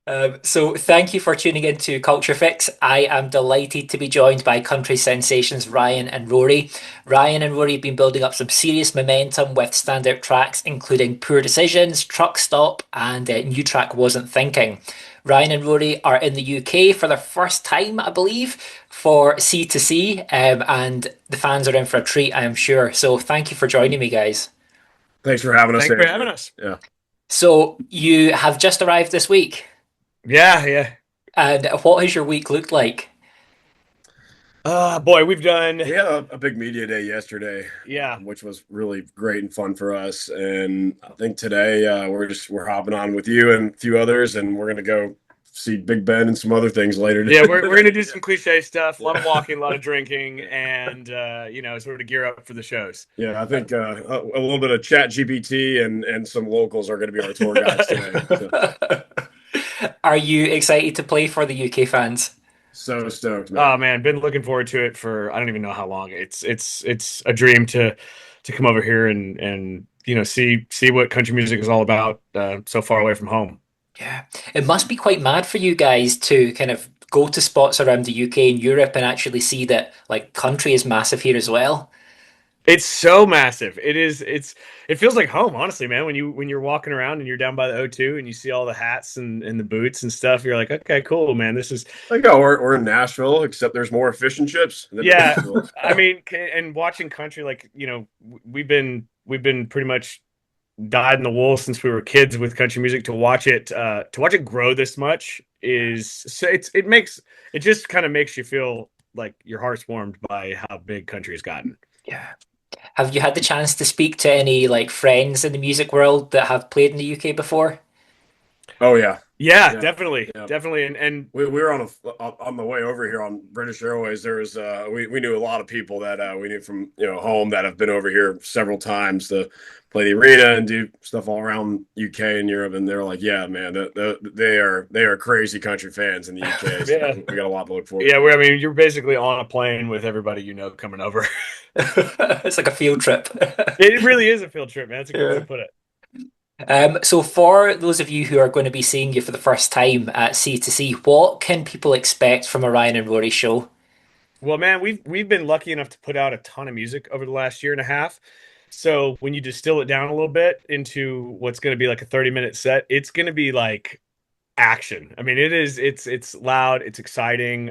So thank you for tuning in to Culture Fix. I am delighted to be joined by country sensations Ryan and Rory. Ryan and Rory have been building up some serious momentum with standout tracks, including Poor Decisions, Truck Stop, and new track Wasn't Thinking. Ryan and Rory are in the UK for their first time, I believe, for C2C, and the fans are in for a treat, I am sure. So thank you for joining me, guys. Thanks for having us, Thanks for having Andrew. us. Yeah. So you have just arrived this week, Yeah, yeah. and what has your week looked like? Boy, we've done. We had a big media day yesterday, Yeah, which was really great and fun for us. And I think today we're hopping on with you and a few others, and we're gonna go see Big Ben and some other things later yeah. We're today. gonna do some cliche stuff, a lot of Yeah. walking, a lot of drinking, and sort of gear up for the shows. Yeah, I think a little bit of Chat GPT and some locals are going to be our tour guides today. So, Are you excited to play for the UK fans? so stoked, Oh man. man, been looking forward to it for I don't even know how long. It's a dream to come over here and see what country music is all about so far away from home. Yeah, it must be quite mad for you guys to kind of go to spots around the UK and Europe and actually see that like country is massive here as well. It's so massive. It feels like home, honestly, man. When you're walking around and you're down by the O2 and you see all the hats and the boots and stuff, you're like, okay, cool, man. This is Like, oh, we're in Nashville, except there's more fish and chips than in yeah. Nashville. I mean, and watching country, like, we've been pretty much dyed in the wool since we were kids with country music. To watch it grow this much is so it just kind of makes you feel like your heart's warmed by how big country has gotten. Yeah. Have you had the chance to speak to any like friends in the music world that have played in the UK before? Oh yeah, Yeah, yeah, definitely, yeah. definitely, and We were on the way over here on British Airways. There was we knew a lot of people that we knew from home that have been over here several times to play the arena and do stuff all around UK and Europe, and they're like, yeah, man, they are crazy country fans in the UK. So yeah, we got a lot to look forward yeah. to. I mean, you're basically on a plane with everybody coming over. It's like a field trip. It really is a field trip, man. That's a good way Yeah. to put it. So for those of you who are going to be seeing you for the first time at C2C, what can people expect from a Ryan and Rory show? Well, man, we've been lucky enough to put out a ton of music over the last year and a half. So when you distill it down a little bit into what's going to be like a 30-minute set, it's going to be like action. I mean, it's loud, it's exciting.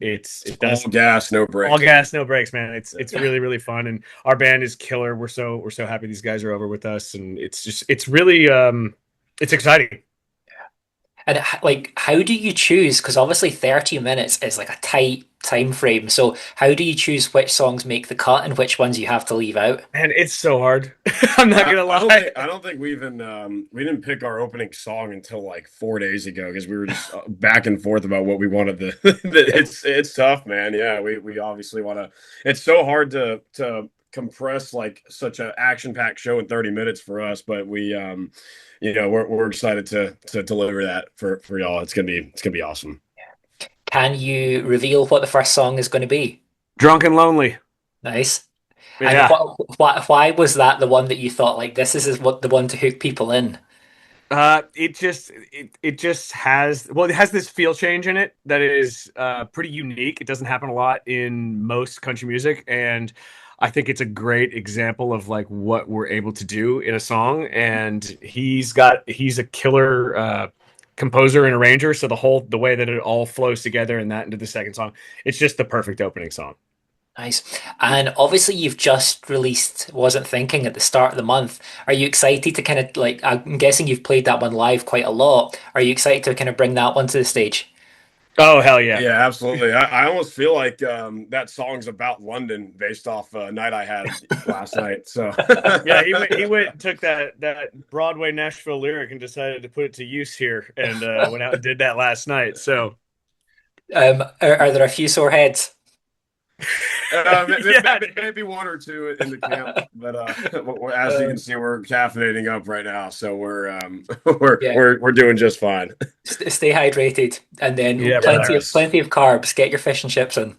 It All does gas, no all brakes. gas, no brakes, man. It's Yeah. it's really really fun, and our band is killer. We're so happy these guys are over with us, and it's really it's exciting. And like, how do you choose? Because obviously 30 minutes is like a tight time frame. So how do you choose which songs make the cut and which ones you have to leave out? And it's so hard. I'm not gonna lie. I don't think we didn't pick our opening song until like 4 days ago because we were just back and forth about what we wanted to. It's tough, man. Yeah, we obviously want to. It's so hard to compress like such an action packed show in 30 minutes for us, but we're excited to deliver that for y'all. It's gonna be awesome. Can you reveal what the first song is going to be? Drunk and lonely. Nice. And Yeah. why was that the one that you thought like this is what the one to hook people in? It just has this feel change in it that is pretty unique. It doesn't happen a lot in most country music, and I think it's a great example of like what we're able to do in a song. And he's a killer composer and arranger, so the way that it all flows together and that into the second song, it's just the perfect opening song. Nice. And obviously you've just released Wasn't Thinking at the start of the month. Are you excited to kind of like I'm guessing you've played that one live quite a lot. Are you excited to kind of bring that one to the stage? Oh hell yeah. Yeah, absolutely. I almost feel like that song's about London based off a night I had last night. So Yeah, he went and took that Broadway Nashville lyric and decided to put it to use here, and went out and did that last night. So Are there a few sore heads? yeah, maybe one or two in the camp, but as you Uh, can see, we're caffeinating up right now, so we're yeah. we're we're doing just fine. Stay hydrated and then yeah, Yeah, brother. plenty of carbs. Get your fish and chips in.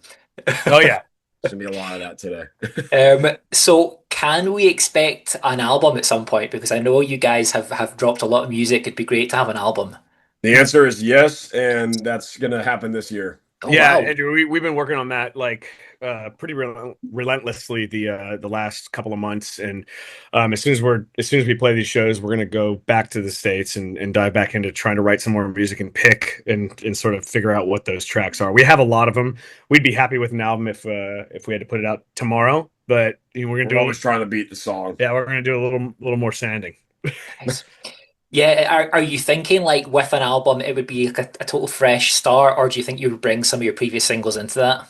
Oh yeah. there's gonna be a lot of that today. So can we expect an album at some point? Because I know you guys have dropped a lot of music. It'd be great to have an album. The answer is yes, and that's gonna happen this year. Oh Yeah, wow. Andrew, we've been working on that like pretty relentlessly the last couple of months, and as soon as we play these shows, we're gonna go back to the States and dive back into trying to write some more music and pick and sort of figure out what those tracks are. We have a lot of them. We'd be happy with an album if we had to put it out tomorrow, but we're gonna We're do always trying to beat the song. yeah, we're gonna do a little more sanding. Nice. Yeah, are you thinking like with an album it would be like a total fresh start, or do you think you would bring some of your previous singles into that?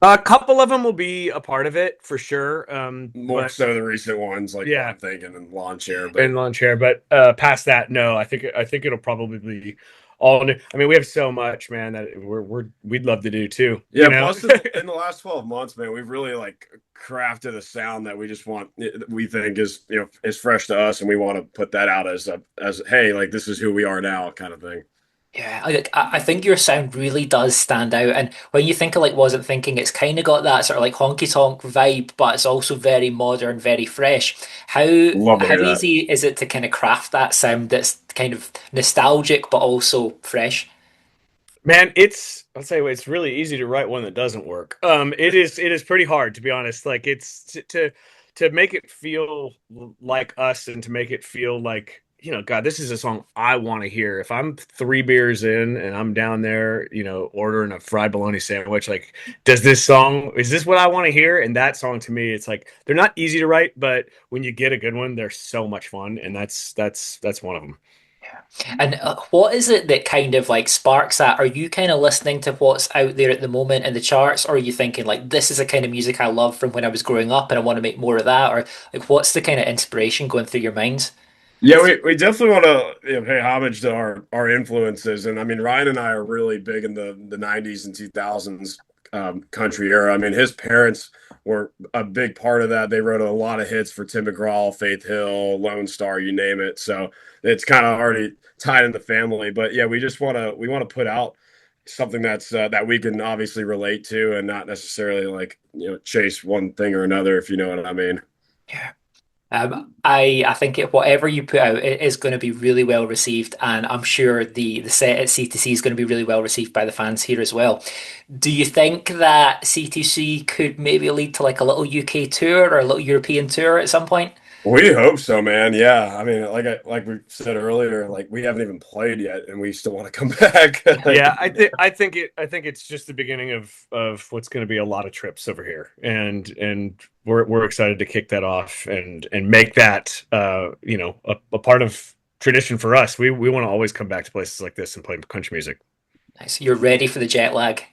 A couple of them will be a part of it for sure, More but so the recent ones like yeah, Wasn't Thinkin and Lawn Chair, in but lawn chair. But past that, no, I think it'll probably be all new. I mean, we have so much, man, that we'd love to do too. yeah. Plus, in the last 12 months, man, we've really like crafted a sound that we just want. We think is is fresh to us, and we want to put that out as hey, like this is who we are now, kind of thing. Yeah, I think your sound really does stand out. And when you think of like Wasn't Thinking, it's kind of got that sort of like honky-tonk vibe, but it's also very modern, very fresh. Love to How hear that. easy is it to kind of craft that sound that's kind of nostalgic but also fresh? Man, I'll tell you what, it's really easy to write one that doesn't work. It is pretty hard to be honest. Like it's to make it feel like us and to make it feel like, God, this is a song I want to hear. If I'm 3 beers in and I'm down there, ordering a fried bologna sandwich, like, is this what I want to hear? And that song to me, it's like they're not easy to write, but when you get a good one, they're so much fun, and that's one of them. And what is it that kind of like sparks that? Are you kind of listening to what's out there at the moment in the charts, or are you thinking like this is a kind of music I love from when I was growing up and I want to make more of that? Or like what's the kind of inspiration going through your mind? Yeah, we definitely want to pay homage to our influences, and I mean Ryan and I are really big in the '90s and 2000s country era. I mean his parents were a big part of that. They wrote a lot of hits for Tim McGraw, Faith Hill, Lone Star, you name it. So it's kind of already tied in the family. But yeah, we want to put out something that we can obviously relate to, and not necessarily like chase one thing or another, if you know what I mean. Yeah. I think whatever you put out it is going to be really well received, and I'm sure the set at C2C is going to be really well received by the fans here as well. Do you think that C2C could maybe lead to like a little UK tour or a little European tour at some point? We hope so, man. Yeah, I mean, like we said earlier, like we haven't even played yet, and we still want to come back. Yeah, Like, I think it's just the beginning of what's going to be a lot of trips over here, and we're excited to kick that off and make that a part of tradition for us. We want to always come back to places like this and play country music. Nice. You're ready for the jet lag.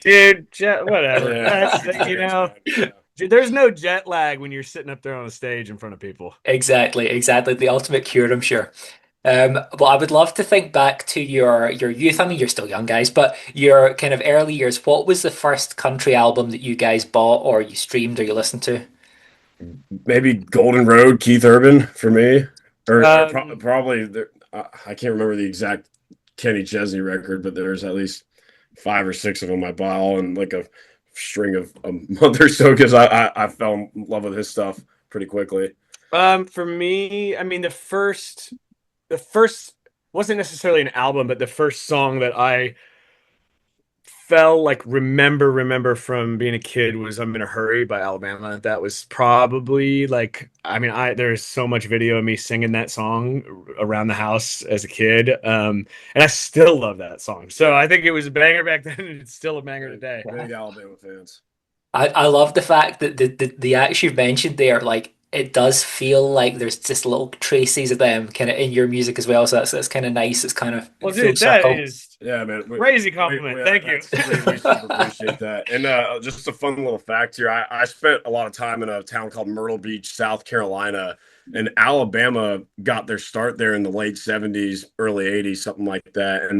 Dude, whatever. yeah, yeah. There's no jet lag when you're sitting up there on a stage in front of people. Exactly, exactly. The ultimate cure, I'm sure. Well, I would love to think back to your youth. I mean, you're still young guys, but your kind of early years. What was the first country album that you guys bought, or you streamed, or you listened to? Maybe Golden Road, Keith Urban for me, or Um, probably I can't remember the exact Kenny Chesney record, but there's at least 5 or 6 of them I bought all in like a string of a month or so because I fell in love with his stuff pretty quickly. for me, I mean, the first wasn't necessarily an album, but the first song that I felt like remember from being a kid was "I'm in a Hurry" by Alabama. That was probably like, I mean, I there's so much video of me singing that song around the house as a kid, and I still love that song. So I think it was a banger back then, and it's still a banger today. Big Alabama fans. I love the fact that the acts you've mentioned there, like it does feel like there's just little traces of them kind of in your music as well. So that's kind of nice. It's kind of Well, full dude, that circle. is Yeah, man. crazy compliment. Thank you. We super appreciate that. And just a fun little fact here. I spent a lot of time in a town called Myrtle Beach, South Carolina, and Alabama got their start there in the late '70s, early '80s, something like that. And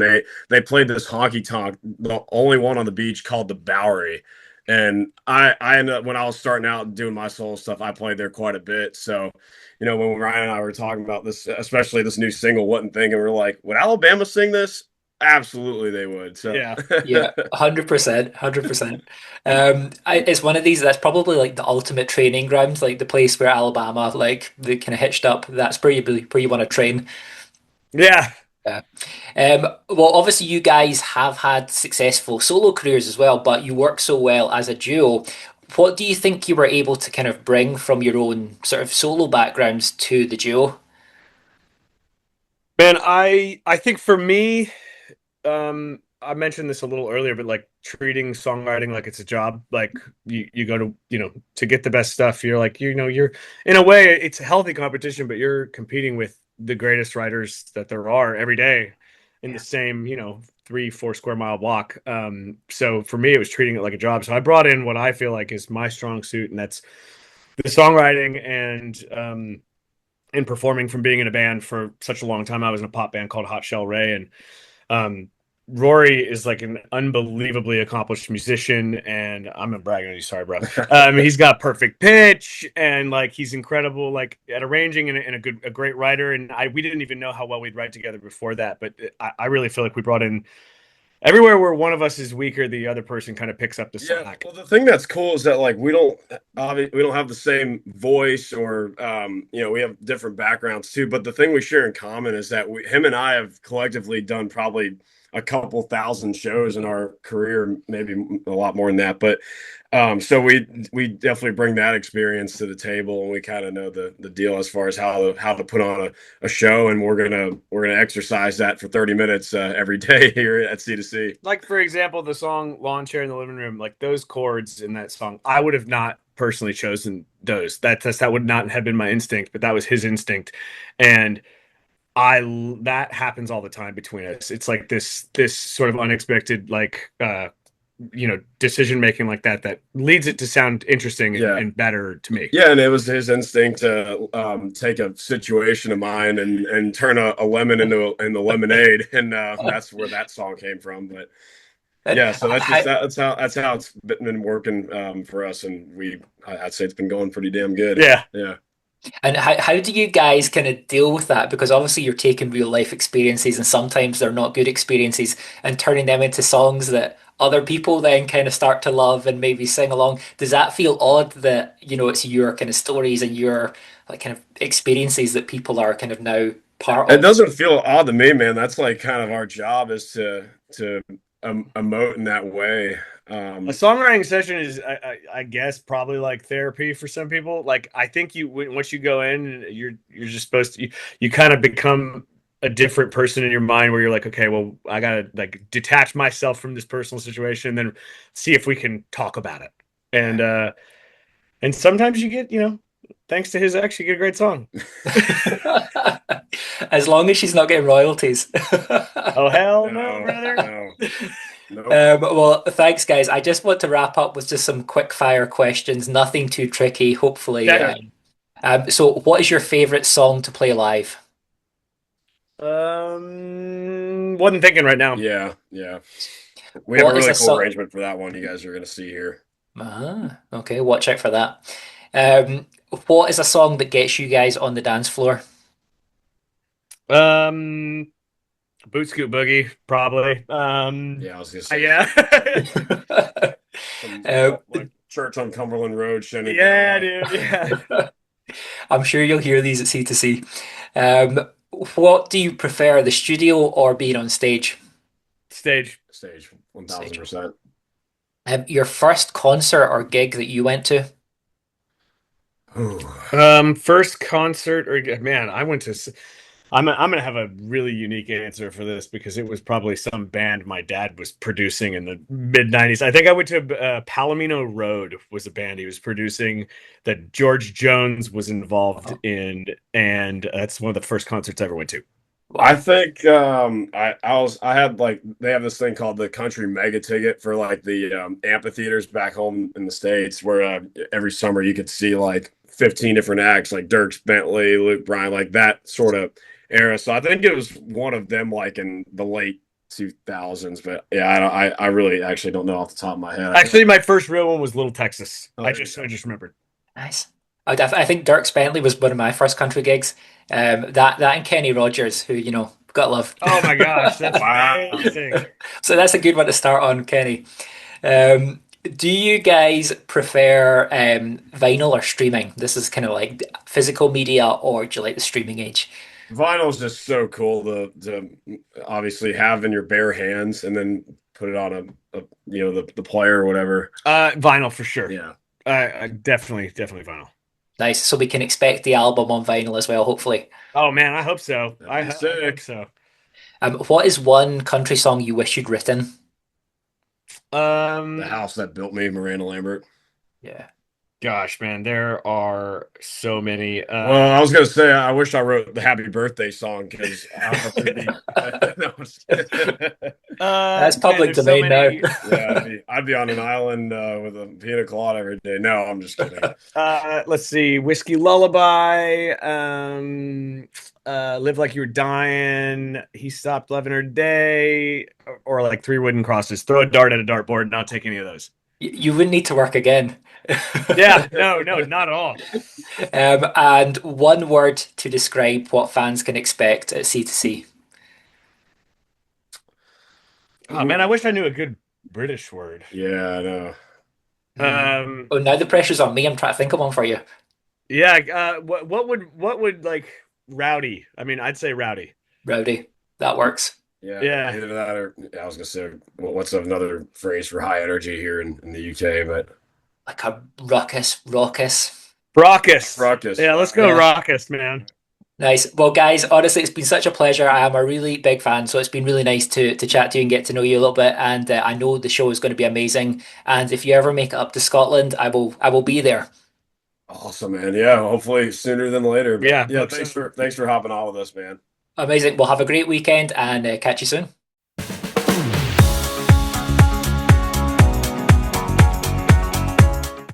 they played this honky tonk, the only one on the beach called the Bowery. And I ended up when I was starting out doing my solo stuff, I played there quite a bit. So, when Ryan and I were talking about this, especially this new single, Wasn't Thinking, we're like, would Alabama sing this? Absolutely, they would. So, Yeah. Yeah, 100%, 100%. It's one of these that's probably like the ultimate training ground, like the place where Alabama, like they kind of hitched up. That's where you want to train. Yeah. Yeah. Well, obviously, you guys have had successful solo careers as well, but you work so well as a duo. What do you think you were able to kind of bring from your own sort of solo backgrounds to the duo? Man, I think for me, I mentioned this a little earlier, but like treating songwriting like it's a job, like you go to, to get the best stuff, you're like, you're in a way it's a healthy competition, but you're competing with the greatest writers that there are every day in the Yeah. same, 3-4 square mile block. So for me, it was treating it like a job. So I brought in what I feel like is my strong suit, and that's the songwriting and performing from being in a band for such a long time. I was in a pop band called Hot Shell Ray, and um, Rory is like an unbelievably accomplished musician, and I'm not bragging on you, sorry, bro. He's got perfect pitch, and like he's incredible, like at arranging, and a great writer. And we didn't even know how well we'd write together before that, but I really feel like we brought in everywhere where one of us is weaker, the other person kind of picks up the Yeah, slack. well, the thing that's cool is that like we don't have the same voice or we have different backgrounds too. But the thing we share in common is that him and I have collectively done probably a couple thousand shows in our career, maybe a lot more than that. But so we definitely bring that experience to the table, and we kind of know the deal as far as how to put on a show, and we're gonna exercise that for 30 minutes every day here at C2C. Like for example, the song "Lawn Chair in the Living Room," like those chords in that song, I would have not personally chosen those. That would not have been my instinct, but that was his instinct, and I that happens all the time between us. It's like this sort of unexpected decision making like that leads it to sound interesting Yeah. and better to me. Yeah, and it was his instinct to take a situation of mine and turn a lemon into lemonade, and that's where that song came from. But And yeah, so how, that's how it's been working for us, and I'd say it's been going pretty damn good. Yeah. Yeah. and how do you guys kind of deal with that? Because obviously you're taking real life experiences and sometimes they're not good experiences and turning them into songs that other people then kind of start to love and maybe sing along. Does that feel odd that, it's your kind of stories and your like kind of experiences that people are kind of now part It of? doesn't feel odd to me, man. That's like kind of our job is to emote in that way. A songwriting session is, I guess, probably like therapy for some people. Like, I think once you go in, you're just supposed to you kind of become a different person in your mind, where you're like, okay, well, I gotta like detach myself from this personal situation, and then see if we can talk about it. And sometimes you get, thanks to his ex, you get a great song. As long as she's not getting royalties. Oh hell no, No, brother. no, nope. Well, thanks, guys. I just want to wrap up with just some quick fire questions, nothing too tricky, hopefully. Yeah. So, what is your favorite song to play live? Wasn't thinking right now. Yeah, yeah. We have a What is really a cool song? arrangement for that one you guys are gonna see here. Okay, watch out for that. Um, what is a song that gets you guys on the dance floor? Um, Boot Scoot Boogie, probably. Yeah, I was gonna say Yeah. some Uh, like church on Cumberland Road, Yeah, Shenandoah. dude. Yeah. I'm sure you'll hear these at C2C. Um, what do you prefer, the studio or being on stage? Stage. Stage, Stage. 1000%. Your first concert or gig that you went to? Ooh. First concert or man, I went to. I'm gonna have a really unique answer for this because it was probably some band my dad was producing in the mid '90s. I think I went to Palomino Road was a band he was producing that George Jones was involved Oh, in, and that's one of the first concerts I ever went to. I wow. think I had like they have this thing called the country mega ticket for like the amphitheaters back home in the States where every summer you could see like 15 different acts like Dirks Bentley, Luke Bryan, like that sort of era. So I think it was one of them like in the late 2000s. But yeah, I really actually don't know off the top of my head. I Actually, my first real one was Little Texas. oh, I there you just I go. just remembered. Nice. I think Dirk Bentley was one of my first country gigs. That and Kenny Rogers, who, got love. Oh my gosh, that's Wow. amazing. So that's a good one to start on, Kenny. Do you guys prefer vinyl or streaming? This is kind of like physical media, or do you like the streaming age? Vinyl is just so cool to obviously have in your bare hands and then put it on the player or whatever. Vinyl for sure. Yeah. Definitely vinyl. Nice. So we can expect the album on vinyl as well, hopefully. Oh man, I hope so. That'd be I hope sick. so. What is one country song you wish you'd written? The House That Built Me, Miranda Lambert. Yeah. Gosh, man, there are so many. Well, I was gonna say I wish I wrote the Happy Birthday song because That's Man, public there's so domain now. many. yeah, I'd be on an island with a pina colada every day. No, I'm just kidding. Let's see, Whiskey Lullaby, Live Like You Were Dying, He Stopped Loving Her Day, or like Three Wooden Crosses. Throw a dart at a dartboard, not take any of those. You wouldn't need to work again. Yeah, no, not at all. And one word to describe what fans can expect at C2C. Oh man, I wish I knew a good British word. Yeah, I know. Oh, now the pressure's on me. I'm trying to think of one for you. Yeah, what would like rowdy? I mean, I'd say rowdy. Rowdy. That works. Yeah, Yeah. either that or I was gonna say what's another phrase for high energy here in the UK, but Like a ruckus, raucous. Raucous. ruckus. Yeah, let's go Yeah. raucous, man. Nice. Well, guys, honestly, it's been such a pleasure. I am a really big fan, so it's been really nice to chat to you and get to know you a little bit. And I know the show is going to be amazing. And if you ever make it up to Scotland, I will be there. Awesome, man. Yeah, hopefully sooner than later. But Yeah, yeah, hope so. thanks for hopping on with us, man. Amazing. Well, have a great weekend and catch you soon.